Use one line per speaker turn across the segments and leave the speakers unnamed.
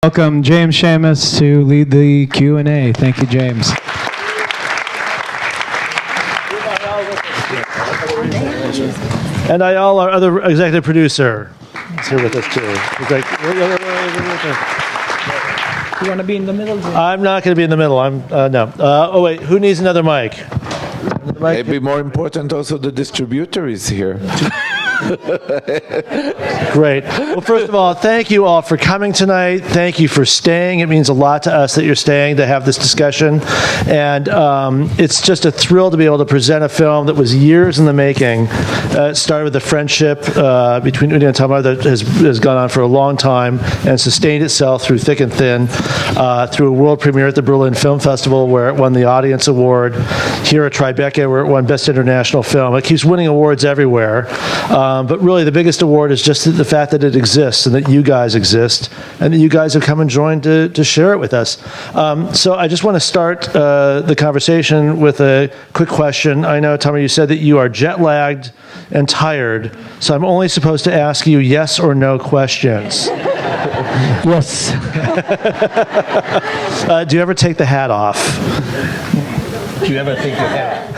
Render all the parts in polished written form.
Welcome James Schamus to lead the Q&A. Thank you, James.
And Ayal, our other executive producer, is here with us too. Great.
You want to be in the middle? Jim?
I'm not going to be in the middle. No. Oh wait, who needs another mic?
Maybe more important, also the distributor is here.
Great. Well, first of all, thank you all for coming tonight. Thank you for staying. It means a lot to us that you're staying to have this discussion. And it's just a thrill to be able to present a film that was years in the making. It started with the friendship between Udi and Tamer that has gone on for a long time and sustained itself through thick and thin, through a world premiere at the Berlin Film Festival where it won the Audience Award, here at Tribeca where it won Best International Film. It keeps winning awards everywhere. But really, the biggest award is just the fact that it exists and that you guys exist and that you guys have come and joined to share it with us. So I just want to start the conversation with a quick question. I know, Tamer, you said that you are jet-lagged and tired, so I'm only supposed to ask you yes or no questions.
Yes.
Do you ever take the hat off? Do you ever take your hat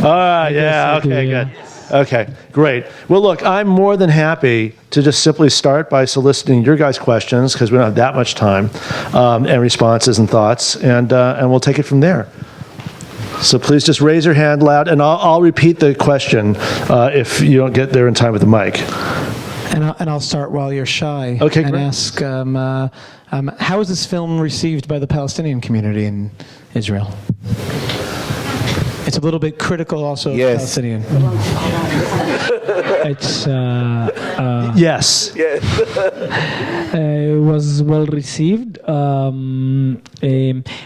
off? Yeah, okay, good. Okay, great. Well, look, I'm more than happy to just simply start by soliciting your guys' questions, because we don't have that much time, and responses and thoughts, and we'll take it from there. So please just raise your hand loud, and I'll repeat the question if you don't get there in time with the mic.
And I'll start while you're shy.
Okay,
and
great.
ask, how is this film received by the Palestinian community in Israel? It's a little bit critical also of Palestinian.
It's
Yes.
it was well received.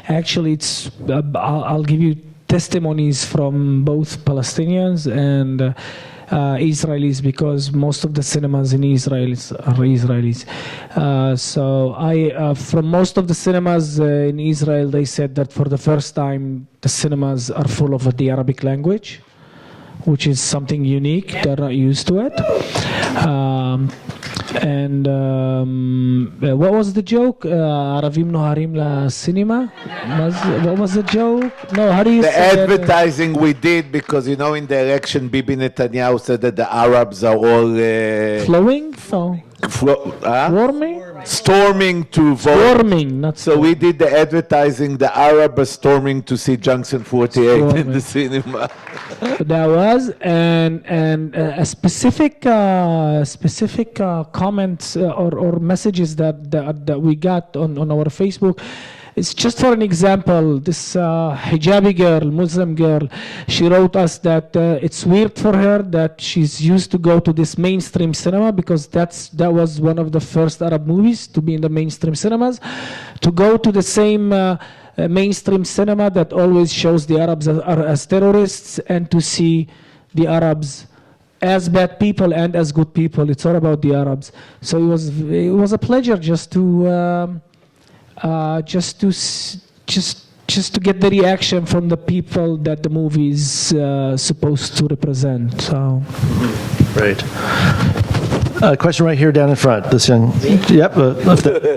Actually, it's I'll give you testimonies from both Palestinians and Israelis, because most of the cinemas in Israel are Israelis. So from most of the cinemas in Israel, they said that for the first time, the cinemas are full of the Arabic language, which is something unique. They're not used to it. What was the joke? Aravim noharim la cinema? What was the joke? No, how do you
The
say that?
advertising we did, because in the election, Bibi Netanyahu said that the Arabs are all
Flowing? No. Warming?
storming to vote.
Warming, not
So we did the advertising, the Arab are storming to see Junction 48 in the cinema.
That was, and a specific comments or messages that we got on our Facebook. It's just for an example. This hijabi girl, Muslim girl, she wrote us that it's weird for her that she's used to go to this mainstream cinema, because that was one of the first Arab movies to be in the mainstream cinemas, to go to the same mainstream cinema that always shows the Arabs as terrorists, and to see the Arabs as bad people and as good people. It's all about the Arabs. So it was a pleasure just to get the reaction from the people that the movie is supposed to represent. So.
Great. Question right here down in front. This young. Yep.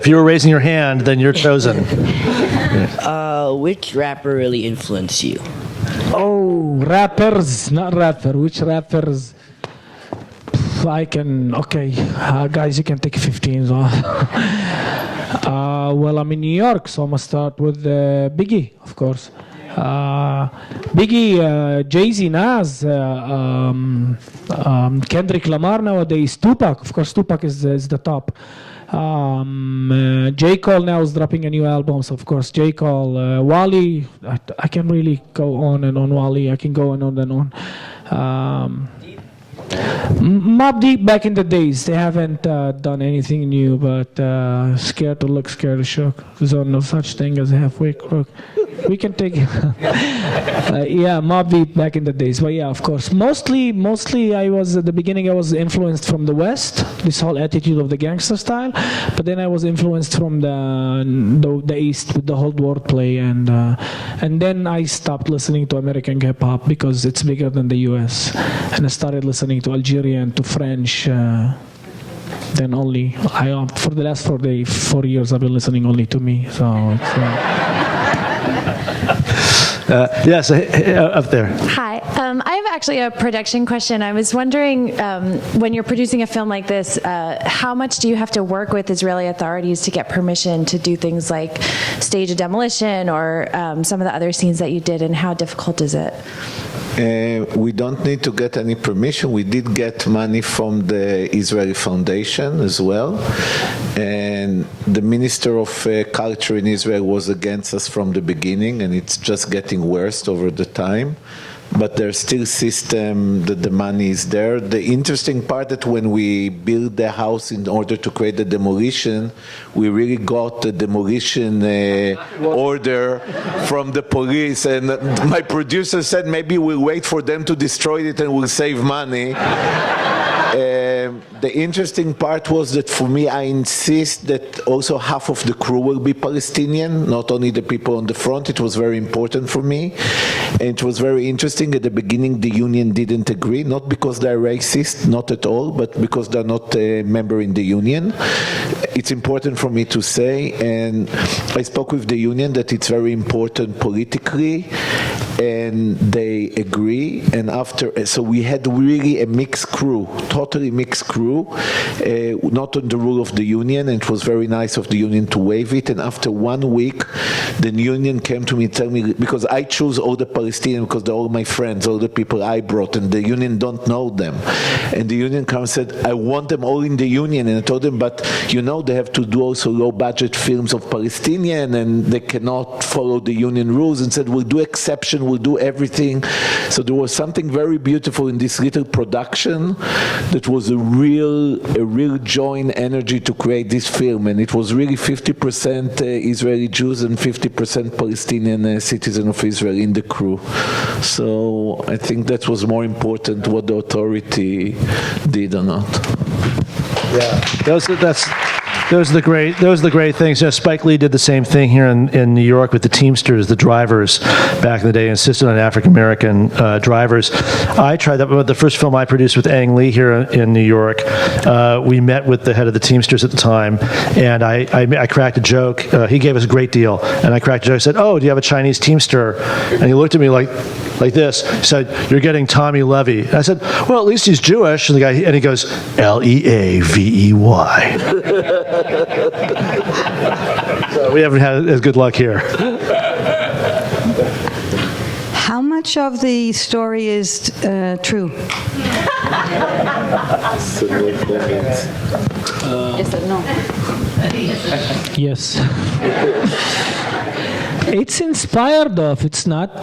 If you were raising your hand, then you're chosen.
Which rapper really influenced you?
Oh, rappers, not rapper. Which rappers? Guys, you can take 15. Well, I'm in New York, so I'm gonna start with Biggie, of course. Biggie, Jay-Z, Nas, Kendrick Lamar nowadays, Tupac. Of course, Tupac is the top. J. Cole now is dropping a new album, so of course J. Cole, Wally. I can really go on and on. Wally, I can go on and on. Mobb Deep back in the days, they haven't done anything new, but scared to look, scared to shook. There's no such thing as a halfway crook. We can take it. Mobb Deep back in the days, but yeah, of course. Mostly I was, at the beginning, I was influenced from the West, this whole attitude of the gangster style, but then I was influenced from the East with the whole wordplay, and then I stopped listening to American hip-hop because it's bigger than the US, and I started listening to Algerian, to French, then only for the last 4 years I've been listening only to me. So it's,
yes, up there.
Hi. I have actually a production question. I was wondering, when you're producing a film like this, how much do you have to work with Israeli authorities to get permission to do things like stage a demolition or some of the other scenes that you did, and how difficult is it?
We don't need to get any permission. We did get money from the Israeli Foundation as well. And the Minister of Culture in Israel was against us from the beginning, and it's just getting worse over the time. But there's still system that the money is there. The interesting part that when we built the house in order to create the demolition, we really got the demolition order from the police. And my producer said, maybe we'll wait for them to destroy it and we'll save money. The interesting part was that for me, I insist that also half of the crew will be Palestinian, not only the people on the front. It was very important for me. And it was very interesting. At the beginning, the union didn't agree, not because they're racist, not at all, but because they're not a member in the union. It's important for me to say, and I spoke with the union that it's very important politically, and they agree. And so we had really a mixed crew, totally mixed crew, not on the rule of the union, and it was very nice of the union to waive it. And after 1 week, the union came to me and tell me, because I choose all the Palestinians because they're all my friends, all the people I brought, and the union don't know them. And the union came and said, I want them all in the union. And I told them, but they have to do also low-budget films of Palestinian, and they cannot follow the union rules, and said, we'll do exception, we'll do everything. So there was something very beautiful in this little production that was a real joy and energy to create this film. And it was really 50% Israeli Jews and 50% Palestinian citizen of Israel in the crew. So I think that was more important what the authority did or not.
Yeah, those are the great things. Spike Lee did the same thing here in New York with the Teamsters, the drivers back in the day, insisted on African-American drivers. I tried that with the first film I produced with Ang Lee here in New York. We met with the head of the Teamsters at the time, and I cracked a joke. He gave us a great deal, and I cracked a joke. I said, oh, do you have a Chinese Teamster? And he looked at me like this. He said, you're getting Tommy Levy. And I said, well, at least he's Jewish. And he goes, Leavey. So we haven't had as good luck here.
How much of the story is true? Yes or no?
yes. It's inspired of. It's not.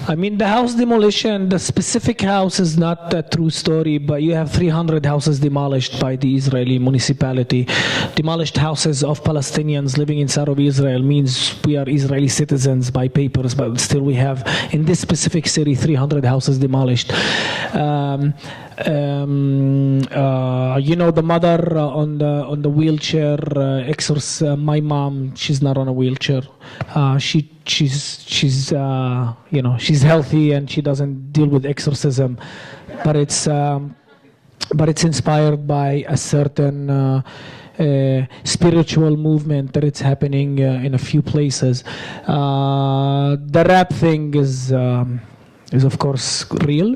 The house demolition, the specific house is not a true story, but you have 300 houses demolished by the Israeli municipality. Demolished houses of Palestinians living inside of Israel means we are Israeli citizens by papers, but still we have, in this specific city, 300 houses demolished. The mother on the wheelchair, my mom, she's not on a wheelchair. She's healthy and she doesn't deal with exorcism, but it's inspired by a certain spiritual movement that it's happening in a few places. The rap thing is of course real.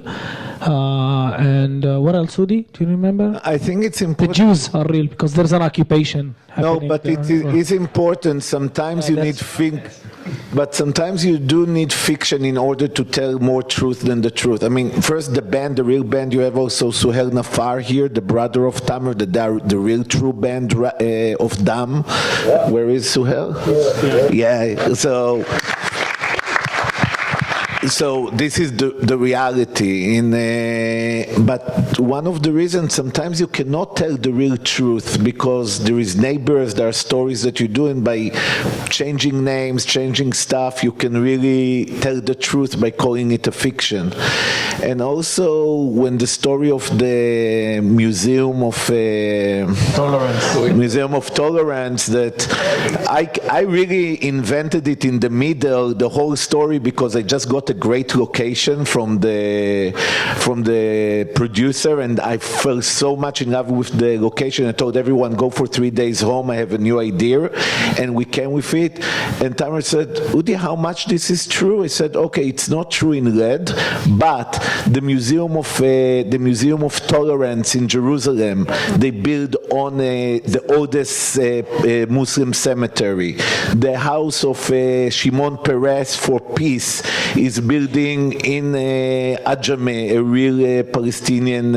And what else, Udi? Do you remember?
I think it's
The
important.
Jews are real because there's an occupation
No,
happening
but
there.
it is important. Sometimes you need but sometimes you do need fiction in order to tell more truth than the truth. First the real band. You have also Suhel Nafar here, the brother of Tamer, the real true band of Dam. Yeah. Where is Suhel? Yeah. So this is the reality. But one of the reasons sometimes you cannot tell the real truth because there is neighbors, there are stories that you do, and by changing names, changing stuff, you can really tell the truth by calling it a fiction. And also when the story of the Museum of Tolerance, that I really invented it in the middle, the whole story, because I just got got a great location from the producer, and I fell so much in love with the location. I told everyone, go for 3 days home, I have a new idea, and we came with it. And Tamer said, Udi, how much this is true? I said, okay, it's not true in red, but the Museum of Tolerance in Jerusalem, they build on the oldest Muslim cemetery. The house of Shimon Peres for Peace is building in Ajame, a real Palestinian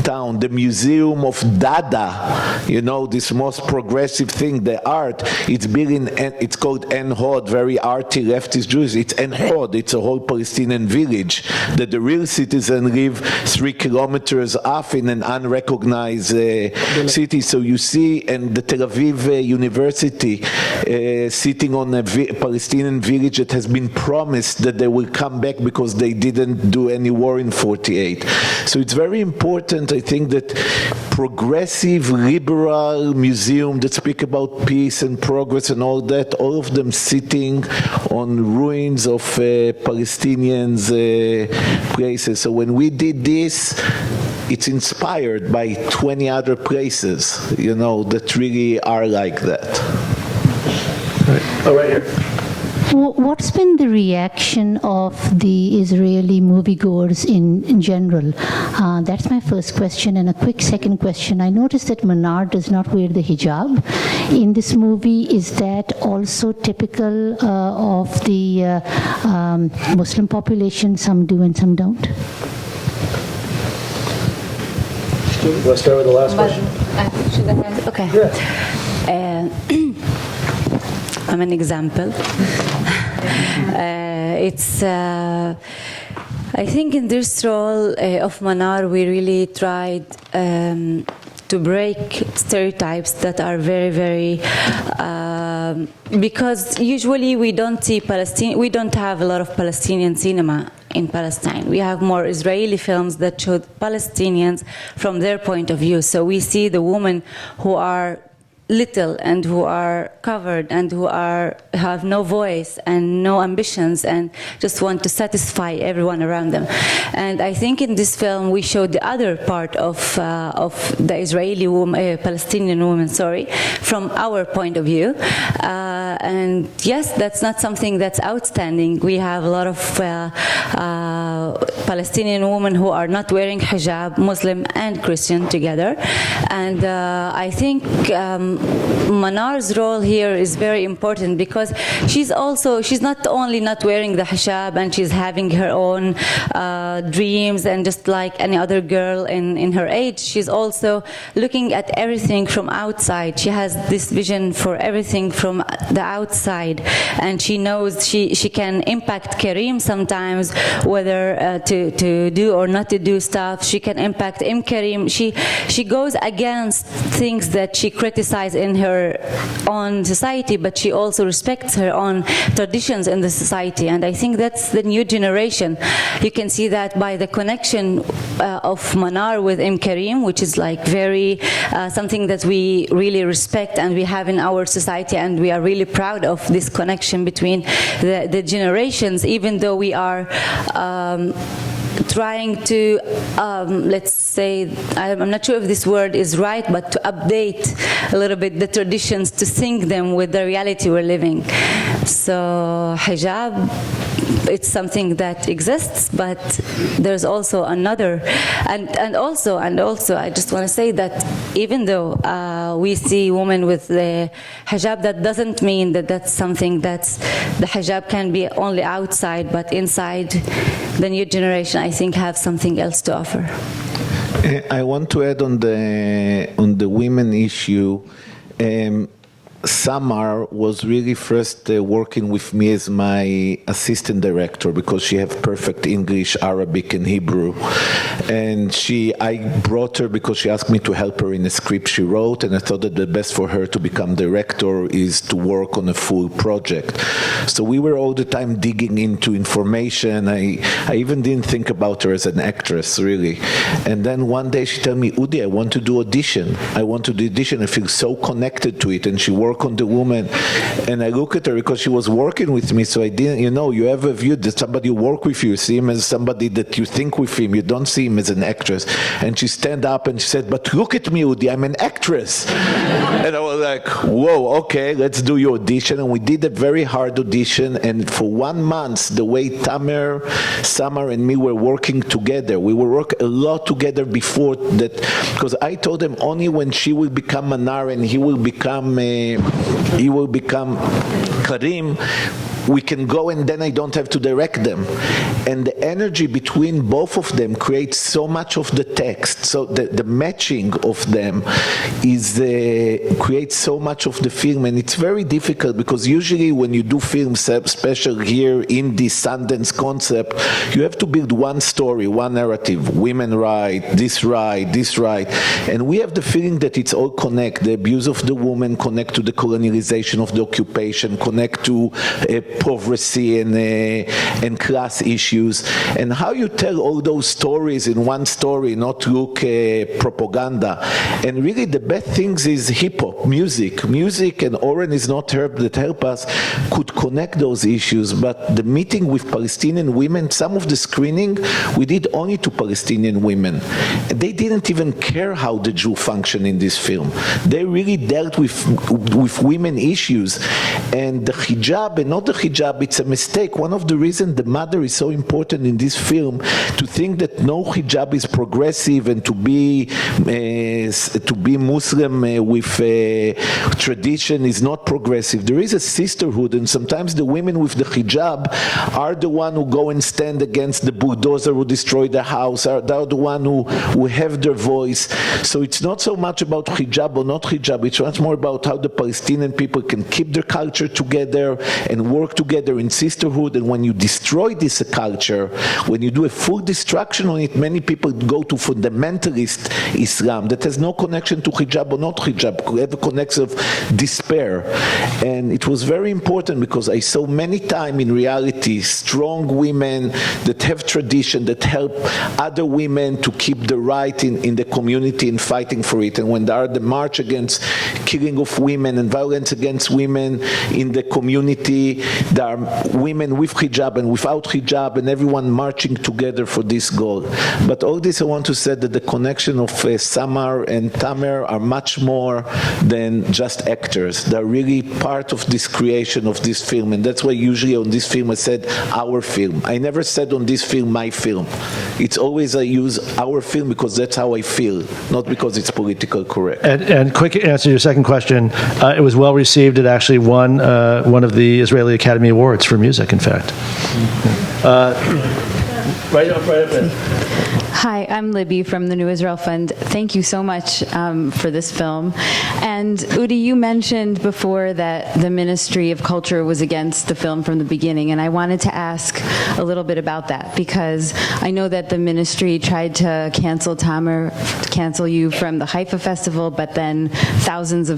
town. The Museum of Dada, you know, this most progressive thing, the art, it's building, it's called En Hod, very arty leftist Jews. It's En Hod, it's a whole Palestinian village that the real citizens live 3 kilometers off in an unrecognized city. So you see, and the Tel Aviv University sitting on a Palestinian village that has been promised that they will come back because they didn't do any war in 48. So it's very important, I think, that progressive, liberal museum that speak about peace and progress and all that, all of them sitting on ruins of Palestinians' places. So when we did this, it's inspired by 20 other places, you know, that really are like that.
Oh, right here.
What's been the reaction of the Israeli moviegoers in general? That's my first question. And a quick second question. I noticed that Manar does not wear the hijab in this movie. Is that also typical of the Muslim population? Some do and some don't?
Let's start with the last question.
Should I have? Okay.
Yeah.
I'm an example. I think in this role of Manar, we really tried to break stereotypes that are very, very, because usually we don't have a lot of Palestinian cinema in Palestine. We have more Israeli films that show Palestinians from their point of view. So we see the women who are little and who are covered and who have no voice and no ambitions and just want to satisfy everyone around them. And I think in this film we showed the other part of the Israeli woman, Palestinian woman, from our point of view. And yes, that's not something that's outstanding. We have a lot of Palestinian women who are not wearing hijab, Muslim and Christian together. And I think Manar's role here is very important because she's not only not wearing the hijab and she's having her own dreams and just like any other girl in her age, she's also looking at everything from outside. She has this vision for everything from the outside, and she knows she can impact Karim sometimes, whether to do or not to do stuff. She can impact Karim. She goes against things that she criticizes in her own society, but she also respects her own traditions in the society. And I think that's the new generation. You can see that by the connection of Manar with Karim, which is like very something that we really respect and we have in our society, and we are really proud of this connection between the generations, even though we are trying to, let's say, I'm not sure if this word is right, but to update a little bit the traditions to sync them with the reality we're living. So hijab, it's something that exists, but there's also another, and also I just want to say that even though we see women with the hijab, that doesn't mean that that's something that's, the hijab can be only outside, but inside the new generation, I think, have something else to offer.
I want to add on the women issue. Samar was really first working with me as my assistant director because she has perfect English, Arabic, and Hebrew. And I brought her because she asked me to help her in a script she wrote, and I thought that the best for her to become director is to work on a full project. So we were all the time digging into information. I even didn't think about her as an actress, really. And then one day she told me, Udi, I want to do audition. I want to do audition. I feel so connected to it. And she worked work on the woman. And I look at her because she was working with me, so I didn't, you have a view that somebody who work with you, see him as somebody that you think with him, you don't see him as an actress. And she stand up and she said, but look at me, Udi, I'm an actress. And I was like, whoa, okay, let's do your audition. And we did a very hard audition, and for 1 month, the way Tamer, Samar, and me were working together, we will work a lot together before that, because I told him only when she will become Manar and he will become Karim, we can go, and then I don't have to direct them. And the energy between both of them creates so much of the text. So the matching of them creates so much of the film, and it's very difficult because usually when you do films, especially here in the Sundance concept, you have to build one story, one narrative, women right, this right, this right. And we have the feeling that it's all connect. The abuse of the woman connect to the colonialization of the occupation, connect to poverty and class issues, and how you tell all those stories in one story, not look propaganda. And really the best things is hip-hop, music, and Oren is not herb that help us, could connect those issues. But the meeting with Palestinian women, some of the screening we did only to Palestinian women. They didn't even care how the Jew functioned in this film. They really dealt with women issues, and the hijab, and not the hijab, it's a mistake. One of the reasons the mother is so important in this film, to think that no hijab is progressive, and to be Muslim with tradition is not progressive. There is a sisterhood, and sometimes the women with the hijab are the one who go and stand against the bulldozer who destroyed the house, are the one who have their voice. So it's not so much about hijab or not hijab, it's much more about how the Palestinian people can keep their culture together and work together in sisterhood. And when you destroy this culture, when you do a full destruction on it, many people go to fundamentalist Islam that has no connection to hijab or not hijab, could have a connection of despair. And it was very important because I saw many times in reality strong women that have tradition, that help other women to keep the right in the community and fighting for it. And when there are the march against killing of women and violence against women in the community, there are women with hijab and without hijab, and everyone marching together for this goal. But all this I want to say that the connection of Samar and Tamer are much more than just actors. They're really part of this creation of this film, and that's why usually on this film I said our film. I never said on this film my film. It's always I use our film because that's how I feel, not because it's politically correct.
And quick answer to your second question, it was well received. It actually won one of the Israeli Academy Awards for music, in fact. Right up there.
Hi, I'm Libby from the New Israel Fund. Thank you so much for this film. And Udi, you mentioned before that the Ministry of Culture was against the film from the beginning, and I wanted to ask a little bit about that, because I know that the ministry tried to cancel Tamer, cancel you from the Haifa Festival, but then thousands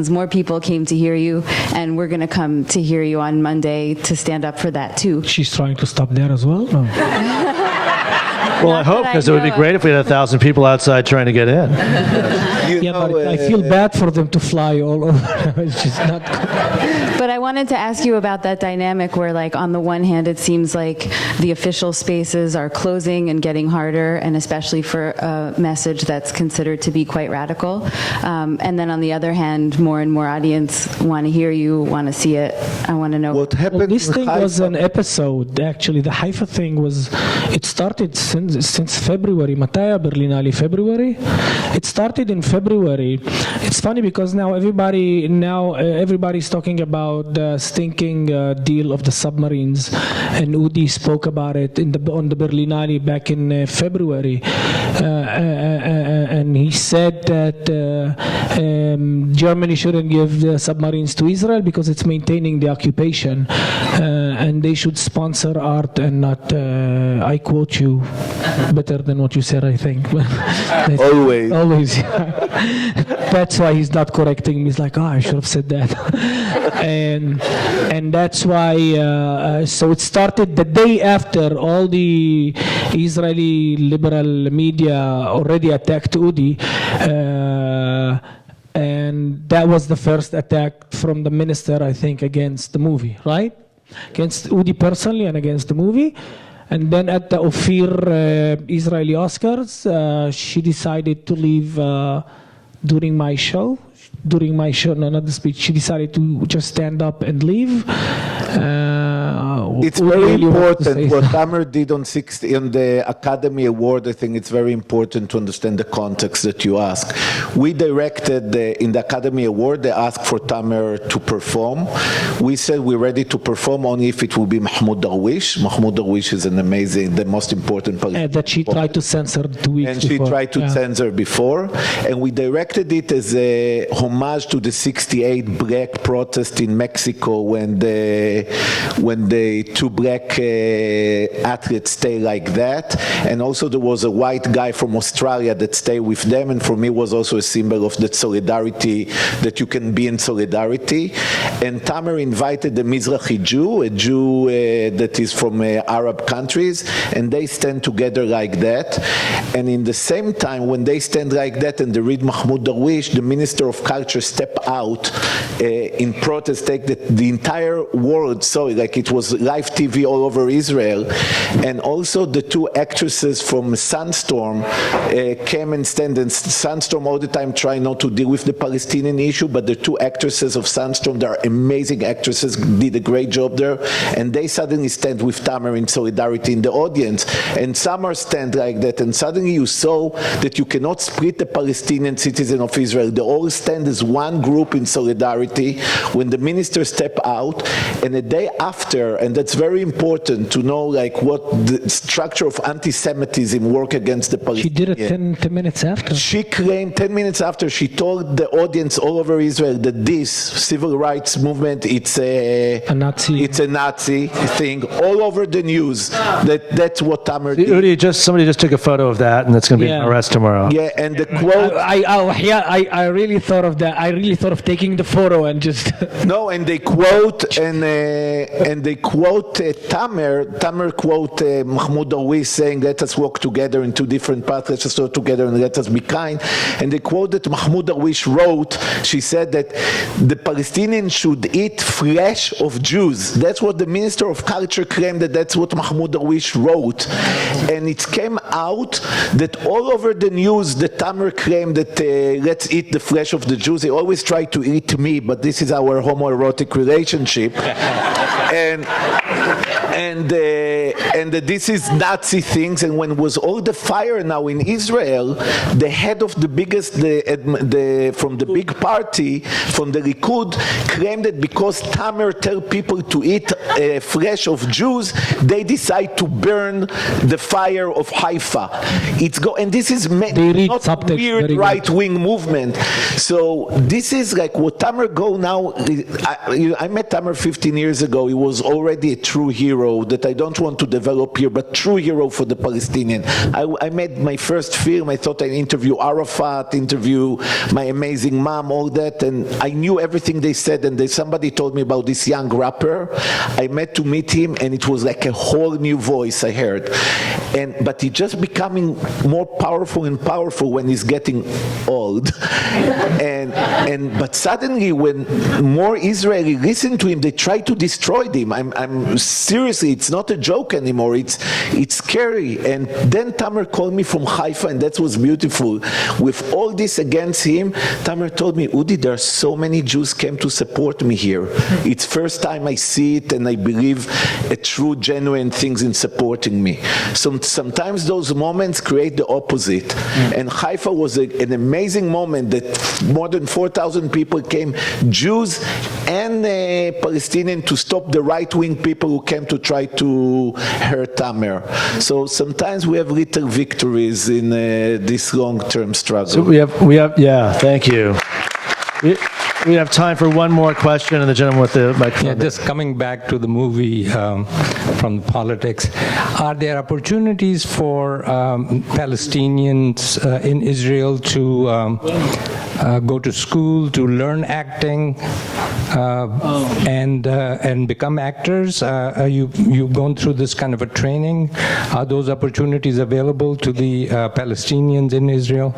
more people came to hear you, and we're going to come to hear you on Monday to stand up for that too.
She's trying to stop there as well? No.
Well, I hope, because it would be great if we had 1,000 people outside trying to get in.
But I feel bad for them to fly all over. It's just not good.
But I wanted to ask you about that dynamic where, like, on the one hand, it seems like the official spaces are closing and getting harder, and especially for a message that's considered to be quite radical. And then on the other hand, more and more audience want to hear you, want to see it. I want to know.
What happened?
Well, this thing was an episode, actually. The Haifa thing it started since February. Mataya Berlinale, February. It started in February. It's funny because now everybody's talking about the stinking deal of the submarines, and Udi spoke about it on the Berlinale back in February, and he said that Germany shouldn't give the submarines to Israel because it's maintaining the occupation, and they should sponsor art and not. I quote you better than what you said, I think. Always. Yeah. That's why he's not correcting me. He's like, I should have said that. and that's why, so it started the day after all the Israeli liberal media already attacked Udi. and that was the first attack from the minister, I think, against the movie, right? Against Udi personally and against the movie. And then at the Ophir Israeli Oscars, she decided to leave during my show. No, not the speech. She decided to just stand up and leave.
It's very important what Tamer did on the Academy Award. I think it's very important to understand the context that you ask. We directed in the Academy Award, they asked for Tamer to perform. We said we're ready to perform only if it will be Mahmoud Darwish. Mahmoud Darwish is an amazing, the most important person.
That she tried to censor 2 weeks
and she
before.
tried to censor before. And we directed it as a homage to the 68 black protest in Mexico when the two black athletes stay like that. And also there was a white guy from Australia that stayed with them, and for me was also a symbol of that solidarity, that you can be in solidarity. And Tamer invited a Mizrahi Jew, a Jew that is from Arab countries, and they stand together like that. And in the same time, when they stand like that and they read Mahmoud Darwish, the Minister of Culture step out in protest, take that the entire world saw it, like it was live TV all over Israel. And also the two actresses from Sandstorm came and stand, and Sandstorm all the time try not to deal with the Palestinian issue, but the two actresses of Sandstorm, they are amazing actresses, did a great job there, and they suddenly stand with Tamer in solidarity in the audience. And Samar stand like that, and suddenly you saw that you cannot split the Palestinian citizen of Israel. They all stand as one group in solidarity. When the minister step out, and a day after, and that's very important to know, like what the structure of anti-Semitism work against the Palestinians.
She did it 10 minutes after.
She claimed 10 minutes after, she told the audience all over Israel that this civil rights movement, it's a Nazi thing, all over the news. That's what Tamer did.
Udi, somebody just took a photo of that, and that's going to be an arrest tomorrow.
Yeah, and the quote.
I really thought of that. I really thought of taking the photo and just.
No, and they quote Tamer. Tamer quote Mahmoud Darwish saying, "Let us walk together in two different paths. Let us walk together and let us be kind." And the quote that Mahmoud Darwish wrote, she said that the Palestinians should eat flesh of Jews. That's what the Minister of Culture claimed, that's what Mahmoud Darwish wrote. And it came out that all over the news that Tamer claimed that let's eat the flesh of the Jews. They always try to eat me, but this is our homoerotic relationship. and this is Nazi things. And when was all the fire now in Israel, the head of the biggest, from the big party, from the Likud, claimed that because Tamer tell people to eat flesh of Jews, they decide to burn the fire of Haifa. And this is not weird right-wing movement. So this is like what Tamer go now. I met Tamer 15 years ago. He was already a true hero that I don't want to develop here, but true hero for the Palestinian. I made my first film. I thought I'd interview Arafat, interview my amazing mom, all that, and I knew everything they said. And somebody told me about this young rapper. I met to meet him, and it was like a whole new voice I heard. But he's just becoming more powerful and powerful when he's getting old. But suddenly, when more Israeli listen to him, they try to destroy him. I'm seriously, it's not a joke anymore. It's scary. And then Tamer called me from Haifa, and that was beautiful. With all this against him, Tamer told me, Udi, there are so many Jews came to support me here. It's first time I see it, and I believe a true, genuine things in supporting me. So sometimes those moments create the opposite. And Haifa was an amazing moment that more than 4,000 people came, Jews and Palestinian, to stop the right-wing people who came to try to hurt Tamer. So sometimes we have little victories in this long-term struggle.
So we have, thank you. We have time for one more question, and the gentleman with the microphone.
Yeah, just coming back to the movie from politics, are there opportunities for Palestinians in Israel to go to school, to learn acting, and become actors? You've gone through this kind of a training. Are those opportunities available to the Palestinians in Israel?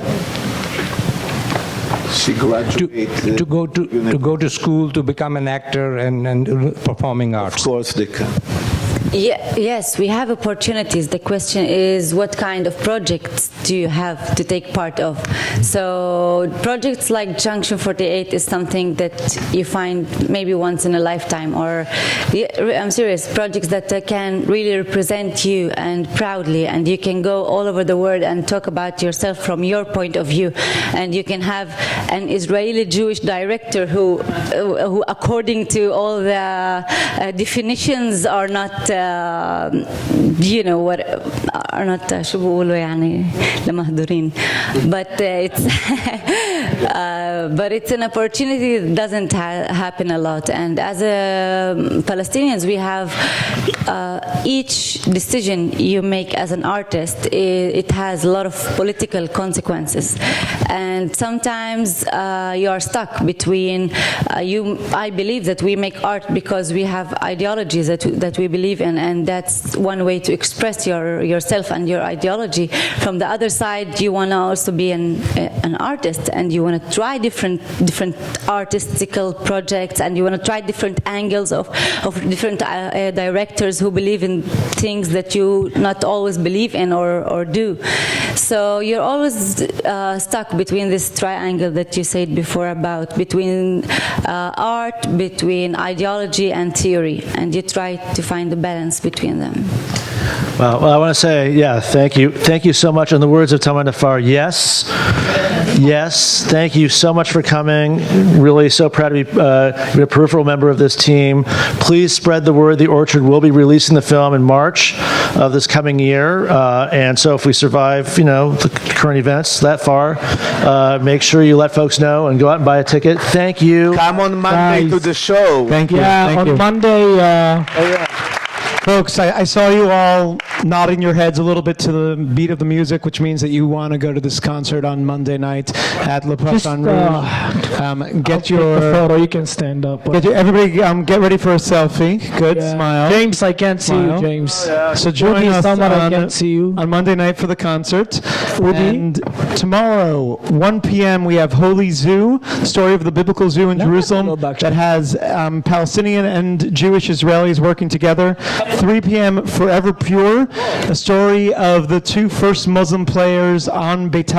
She graduated.
to go to school to become an actor and performing arts?
Of course they can.
Yes, we have opportunities. The question is, what kind of projects do you have to take part of? So projects like Junction 48 is something that you find maybe once in a lifetime, or I'm serious, projects that can really represent you and proudly, and you can go all over the world and talk about yourself from your point of view, and you can have an Israeli Jewish director who according to all the definitions are not you know what are not شو بقولوا يعني لمهدورين, but it's an opportunity that doesn't happen a lot, and as Palestinians we have each decision you make as an artist, it has a lot of political consequences, and sometimes you are stuck between I believe that we make art because we have ideologies that we believe in, and that's one way to express yourself and your ideology. From the other side, you want to also be an artist, and you want to try different artistical projects, and you want to try different angles of different directors who believe in things that you not always believe in or do. So you're always stuck between this triangle that you said before about between art, between ideology and theory, and you try to find the balance between them.
Well, I want to say, thank you so much. In the words of Tamer Nafar, yes, thank you so much for coming. Really so proud to be a peripheral member of this team. Please spread the word. The Orchard will be releasing the film in March of this coming year, and so if we survive, the current events that far, make sure you let folks know and go out and buy a ticket. Thank you.
Come on Monday to the show.
Thank you.
Yeah,
Thank
on
you.
Monday.
Folks, I saw you all nodding your heads a little bit to the beat of the music, which means that you want to go to this concert on Monday night at Le Poisson Rouge. Get your
photo. You can stand up.
everybody get ready for a selfie. Good, smile.
James, I can't see
Smile.
you, James.
So join
Udi,
us
Samar, I
on,
can't see you.
on Monday night for the concert.
Udi.
And tomorrow, 1 p.m., we have Holy Zoo, the story of the biblical zoo in Jerusalem that has Palestinian and Jewish Israelis working together. 3 p.m. Forever Pure, a story of the two first Muslim players on Beitalia